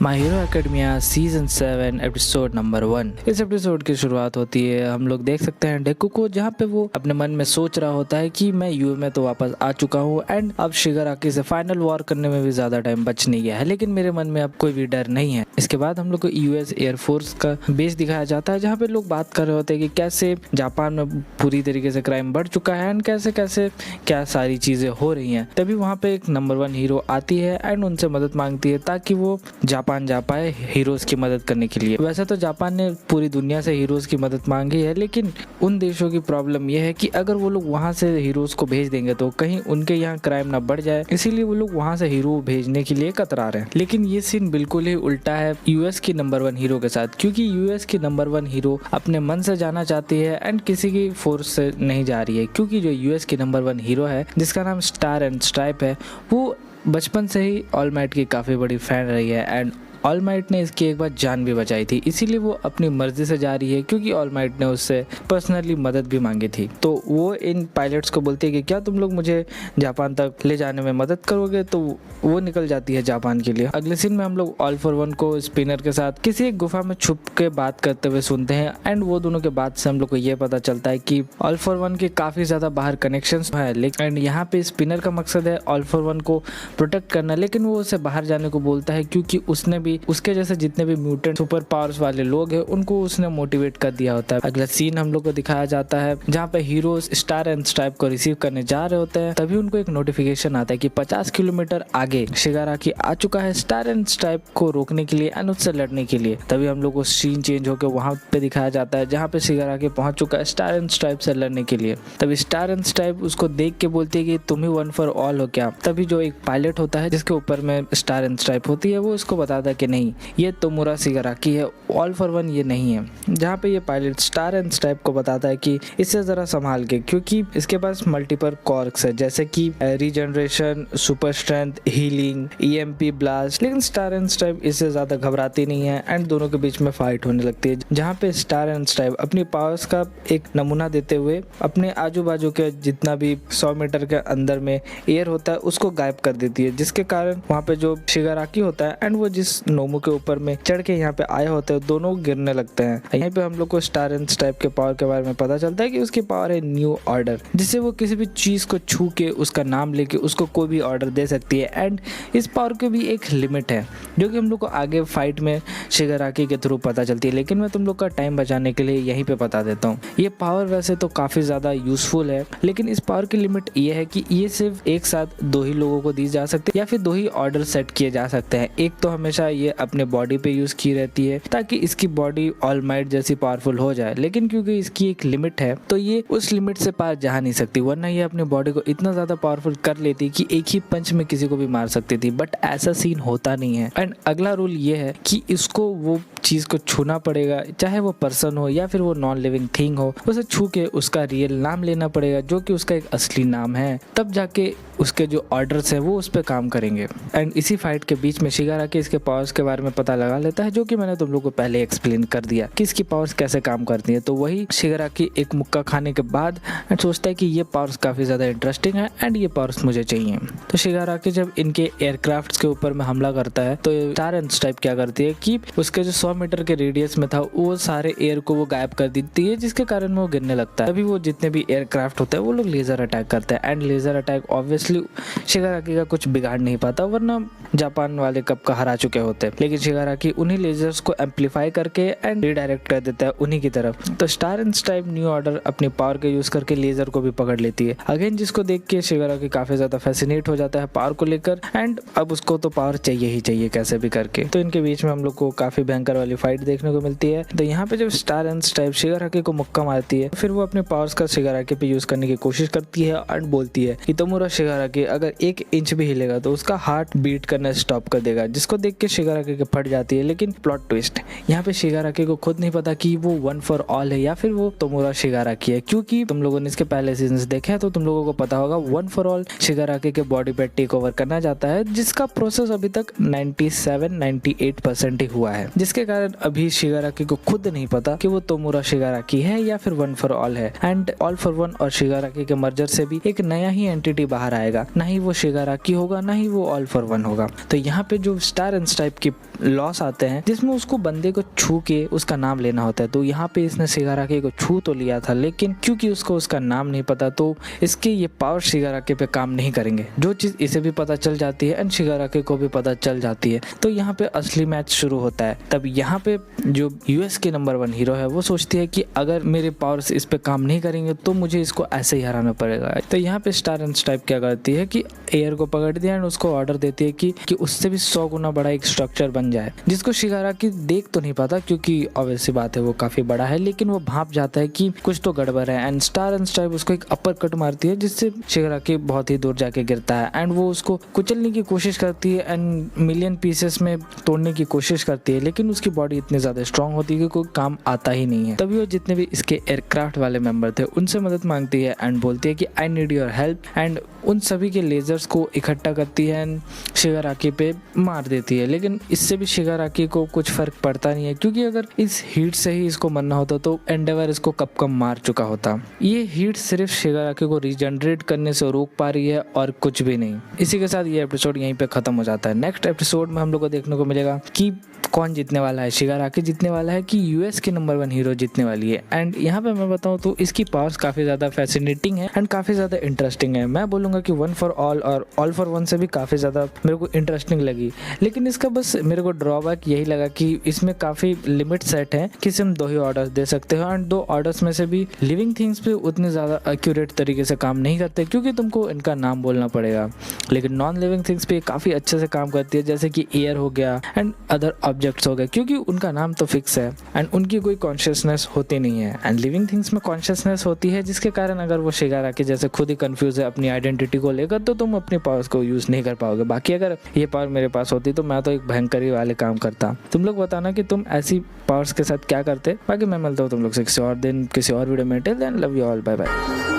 My hero academia season 7 episode number 1। इस episode की शुरुआत होती है, हम लोग देख सकते हैं डेकू को, जहाँ पे वो अपने मन में सोच रहा होता है कि मैं यूए में तो वापस आ चुका हूँ एंड अब शिगाराकी से फाइनल वॉर करने में भी ज्यादा टाइम बच नहीं गया है, लेकिन मेरे मन में अब कोई भी डर नहीं है। इसके बाद हम लोग को यूएस एयरफोर्स का बेस दिखाया जाता है, जहाँ पे लोग बात कर रहे होते हैं कि कैसे जापान में पूरी तरीके से क्राइम बढ़ चुका है एंड कैसे कैसे क्या सारी चीजें हो रही हैं। तभी वहाँ पे एक नंबर 1 हीरो आती है एंड उनसे मदद मांगती है ताकि वो जापान जा पाए हीरोज की मदद करने के लिए। वैसे तो जापान ने पूरी दुनिया से हीरोज की मदद मांगी है, लेकिन उन देशों की प्रॉब्लम यह है कि अगर वो लोग वहां से हीरोज को भेज देंगे तो कहीं उनके यहाँ क्राइम ना बढ़ जाए, इसीलिए वो लोग वहां से हीरो भेजने के लिए कतरा रहे हैं। लेकिन ये सीन बिल्कुल ही उल्टा है यूएस की नंबर 1 हीरो के साथ, क्योंकि यूएस की नंबर 1 हीरो अपने मन से जाना चाहती है एंड किसी की फोर्स से नहीं जा रही है। क्योंकि जो यूएस की नंबर 1 हीरो है, जिसका नाम स्टार एंड स्ट्राइप है, वो बचपन से ही ऑल माइट की काफ़ी बड़ी फैन रही है एंड ऑल माइट ने इसकी एक बार जान भी बचाई थी, इसीलिए वो अपनी मर्जी से जा रही है, क्योंकि ऑल माइट ने उससे पर्सनली मदद भी मांगी थी। तो वो इन पायलट्स को बोलती है कि क्या तुम लोग मुझे जापान तक ले जाने में मदद करोगे, तो वो निकल जाती है जापान के लिए। अगले सीन में हम लोग ऑल फॉर वन को स्पिनर के साथ किसी एक गुफा में छुप के बात करते हुए सुनते हैं एंड वो दोनों के बात से हम लोग को ये पता चलता है कि ऑल फॉर वन के काफ़ी ज़्यादा बाहर कनेक्शंस है, लेकिन यहाँ पे स्पिनर का मकसद है ऑल फॉर वन को प्रोटेक्ट करना, लेकिन वो उसे बाहर जाने को बोलता है क्योंकि उसने भी उसके जैसे जितने भी म्यूटेंट सुपर पावर्स वाले लोग हैं उनको उसने मोटिवेट कर दिया होता है। अगला सीन हम लोग को दिखाया जाता है जहाँ पे हीरोज स्टार एंड स्ट्राइप को रिसीव करने जा रहे होते हैं, तभी उनको एक नोटिफिकेशन आता है कि 50 किलोमीटर आगे शिगाराकी आ चुका है स्टार एंड स्ट्राइप को रोकने के लिए एंड उससे लड़ने के लिए। तभी हम लोग को सीन चेंज होकर वहां पे दिखाया जाता है जहाँ पे शिगाराकी पहुंच चुका है स्टार एंड स्ट्राइप से लड़ने के लिए। तभी स्टार एंड स्ट्राइप उसको देख के बोलती है कि तुम ही वन फॉर ऑल हो क्या। तभी जो एक पायलट होता है जिसके ऊपर में स्टार एंड स्ट्राइप होती है, वो उसको बताता है कि नहीं, ये तोमुरा शिगाराकी है, ऑल फॉर वन ये नहीं है। जहाँ पे ये पायलट स्टार एंड स्ट्राइप को बताता है कि इससे जरा संभाल के, क्योंकि इसके पास मल्टीपल कॉर्क्स है, जैसे कि regeneration, super strength, healing, EMP blast. लेकिन स्टार एंड स्ट्राइप इससे ज्यादा घबराती नहीं है एंड दोनों के बीच में फाइट होने लगती है, जहाँ पे स्टार एंड स्ट्राइप अपनी पावर्स का एक नमूना देते हुए अपने आजू बाजू के जितना भी 100 मीटर के अंदर में एयर होता है उसको गायब कर देती है, जिसके कारण वहाँ पे जो शिगाराकी होता है एंड वो जिस नोमो के ऊपर में चढ़ के यहाँ पे आए होते हैं, दोनों गिरने लगते हैं। यहाँ पे हम लोग को स्टार एंड स्ट्राइप के पावर के बारे में पता चलता है कि उसकी पावर है न्यू ऑर्डर, जिससे वो किसी भी चीज को छू के उसका नाम लेके उसको कोई भी ऑर्डर दे सकती है एंड इस पावर की भी एक लिमिट है, जो कि हम लोग को आगे फाइट में शिगाराकी के थ्रू पता चलती है। लेकिन मैं तुम लोग का टाइम बचाने के लिए यहीं पे बता देता हूँ। ये पावर वैसे तो काफी ज्यादा यूजफुल है, लेकिन इस पावर की लिमिट ये है कि ये सिर्फ एक साथ 2 ही लोगों को दी जा सकती है या फिर 2 ही ऑर्डर सेट किए जा सकते हैं। एक तो हमेशा ये अपने बॉडी पे यूज की रहती है ताकि इसकी बॉडी ऑल माइट जैसी पावरफुल हो जाए, लेकिन क्योंकि इसकी एक लिमिट है तो ये उस लिमिट से पार जा नहीं सकती, वरना ये अपनी बॉडी को इतना ज्यादा पावरफुल कर लेती कि एक ही पंच में किसी को भी मार सकती थी, बट ऐसा सीन होता नहीं है। एंड अगला रूल ये है कि इसको वो चीज को छूना पड़ेगा, चाहे वो पर्सन हो या फिर वो नॉन लिविंग थिंग हो, उसे छू के उसका रियल नाम लेना पड़ेगा, जो कि उसका एक असली नाम है, तब जाके उसके जो ऑर्डर्स हैं वो उस पर काम करेंगे। एंड इसी फाइट के बीच में शिगाराकी इसके पावर्स के बारे में पता लगा लेता है, जो कि मैंने तुम लोग को पहले एक्सप्लेन कर दिया कि इसकी पावर्स कैसे काम करती है। तो वही शिगाराकी एक मुक्का खाने के बाद सोचता है कि ये पावर्स काफी ज्यादा इंटरेस्टिंग है एंड ये पावर्स मुझे चाहिए। तो शिगाराकी जब इनके एयरक्राफ्ट के ऊपर में हमला करता है तो स्टार एंड स्ट्राइप क्या करती है कि उसके जो 100 मीटर के रेडियस में था वो सारे एयर को वो गायब कर देती है, जिसके कारण वो गिरने लगता है। तभी वो जितने भी एयरक्राफ्ट होते हैं वो लोग लेजर अटैक करते हैं एंड लेजर अटैक ऑब्वियसली शिगाराकी का कुछ बिगाड़ नहीं पाता, वरना जापान वाले कब का हरा चुके होते। लेकिन शिगाराकी उन्हीं लेजर्स को एम्पलीफाई करके एंड रिडायरेक्ट कर देता है उन्हीं की तरफ। तो star and stripe new order अपनी पावर का यूज करके लेजर को भी पकड़ लेती है अगेन, जिसको देख के शिगाराकी काफी ज्यादा फैसिनेट हो जाता है पावर को लेकर एंड अब उसको तो पावर चाहिए ही चाहिए कैसे भी करके। तो इनके बीच में हम लोग को काफी भयंकर वाली फाइट देखने को मिलती है। तो यहाँ पे जब स्टार एंड स्ट्राइप शिगाराकी को मुक्का मारती है, फिर वो अपने पावर्स का शिगाराकी पे यूज करने की कोशिश करती है एंड बोलती है कि तोमुरा शिगाराकी अगर 1 इंच भी हिलेगा तो उसका हार्ट बीट करना स्टॉप कर देगा, जिसको देख के शिगाराकी के फट जाती है। लेकिन प्लॉट ट्विस्ट, यहाँ पे शिगाराकी को खुद नहीं पता कि वो वन फॉर ऑल है या फिर वो तोमुरा शिगाराकी है, क्योंकि तुम लोगों ने इसके पहले सीजन देखे हैं तो तुम लोगों को पता होगा वन फॉर ऑल शिगाराकी के बॉडी पे टेक ओवर करना चाहता है, जिसका प्रोसेस अभी तक 97-98% ही हुआ है, जिसके कारण अभी शिगाराकी को खुद नहीं पता कि वो तोमुरा शिगाराकी है या फिर वन फॉर ऑल है। एंड ऑल फॉर वन और शिगाराकी के मर्जर से भी एक नया ही एंटिटी बाहर आएगा, ना ही वो शिगाराकी होगा ना ही वो ऑल फॉर वन होगा। तो यहाँ पे जो स्टार एंड स्ट्राइप टाइप के लॉस आते हैं जिसमें उसको बंदे को छू के उसका नाम लेना होता है। तो यहाँ पे इसने शिगाराकी को छू तो लिया था, लेकिन क्योंकि उसको उसका नाम नहीं पता तो इसके ये पावर शिगाराकी पे काम नहीं करेंगे। जो चीज़ इसे भी पता चल जाती है एंड शिगाराकी को भी पता चल जाती है। तो यहाँ पे असली मैच शुरू होता है। तब यहाँ पे जो यूएस के नंबर 1 हीरो है वो सोचती है कि अगर मेरे पावर्स इस पे काम नहीं करेंगे तो मुझे इसको ऐसे ही हराना पड़ेगा। तो यहाँ पे स्टार एंड स्ट्राइप क्या करती है कि एयर को पकड़ दिया एंड उसको ऑर्डर देती है कि उससे भी 100 गुना बड़ा एक स्ट्रक्चर बन जाए, जिसको शिगाराकी देख तो नहीं पाता क्योंकि ऑब्वियस सी बात है वो काफी बड़ा है, लेकिन वो भाप जाता है कि कुछ तो गड़बड़ है एंड स्टार एंड स्ट्राइप उसको एक अपर कट मारती है जिससे शिगाराकी बहुत ही दूर जाके गिरता है एंड वो उसको कुचलने की कोशिश करती है एंड मिलियन पीसेस में तोड़ने की कोशिश करती है, लेकिन उसकी बॉडी इतनी ज्यादा स्ट्रांग होती है कि कोई काम आता ही नहीं है। तभी वो जितने भी इसके एयरक्राफ्ट वाले मेंबर थे उनसे मदद मांगती है एंड बोलती है कि I need your help and उन सभी के लेजर्स को इकट्ठा करती है एंड शिगाराकी पे मार देती है। लेकिन इससे भी शिगाराकी को कुछ फर्क पड़ता नहीं है क्योंकि अगर इस हीट से ही इसको मरना होता तो एंडेवर इसको कब कब मार चुका होता। ये हीट सिर्फ शिगाराकी को रीजनरेट करने से रोक पा रही है और कुछ भी नहीं। इसी के साथ ये एपिसोड यहीं पे खत्म हो जाता है। नेक्स्ट एपिसोड में हम लोग को देखने को मिलेगा कि कौन जीतने वाला है, शिगाराकी जीतने वाला है कि यूएस के नंबर 1 हीरो जीतने वाली है। एंड यहाँ पे मैं बताऊँ तो इसकी पावर्स काफी ज्यादा फैसिनेटिंग है एंड काफी ज्यादा इंटरेस्टिंग है। मैं बोलूंगा कि 1 फॉर ऑल और ऑल फॉर वन से भी काफी ज्यादा मेरे को इंटरेस्टिंग लगी, लेकिन इसका बस मेरे को ड्रॉबैक यही लगा कि इसमें काफी लिमिट सेट है कि सिर्फ 2 ही ऑर्डर्स दे सकते हो एंड 2 ऑर्डर्स में से भी लिविंग थिंग्स पे उतने ज्यादा एक्यूरेट तरीके से काम नहीं करते क्योंकि तुमको इनका नाम बोलना पड़ेगा, लेकिन नॉन लिविंग थिंग्स पे काफी अच्छे से काम करती है जैसे कि एयर हो गया एंड अदर ऑब्जेक्ट्स हो गए क्योंकि उनका नाम तो फिक्स है एंड उनकी कोई कॉन्शियसनेस होती नहीं है। एंड लिविंग थिंग्स में कॉन्शियसनेस होती है जिसके कारण अगर वो शिगाराकी जैसे खुद ही कंफ्यूज है अपनी आइडेंटिटी को लेकर तो तुम अपनी पावर्स को यूज नहीं कर पाओगे। बाकी अगर ये पावर मेरे पास होती तो मैं तो एक भयंकरी वाले काम करता। तुम लोग बताना कि तुम ऐसी पावर्स के साथ क्या करते। बाकी मैं मिलता हूँ तुम लोग से किसी और दिन किसी और वीडियो में। Till then love you all, bye bye.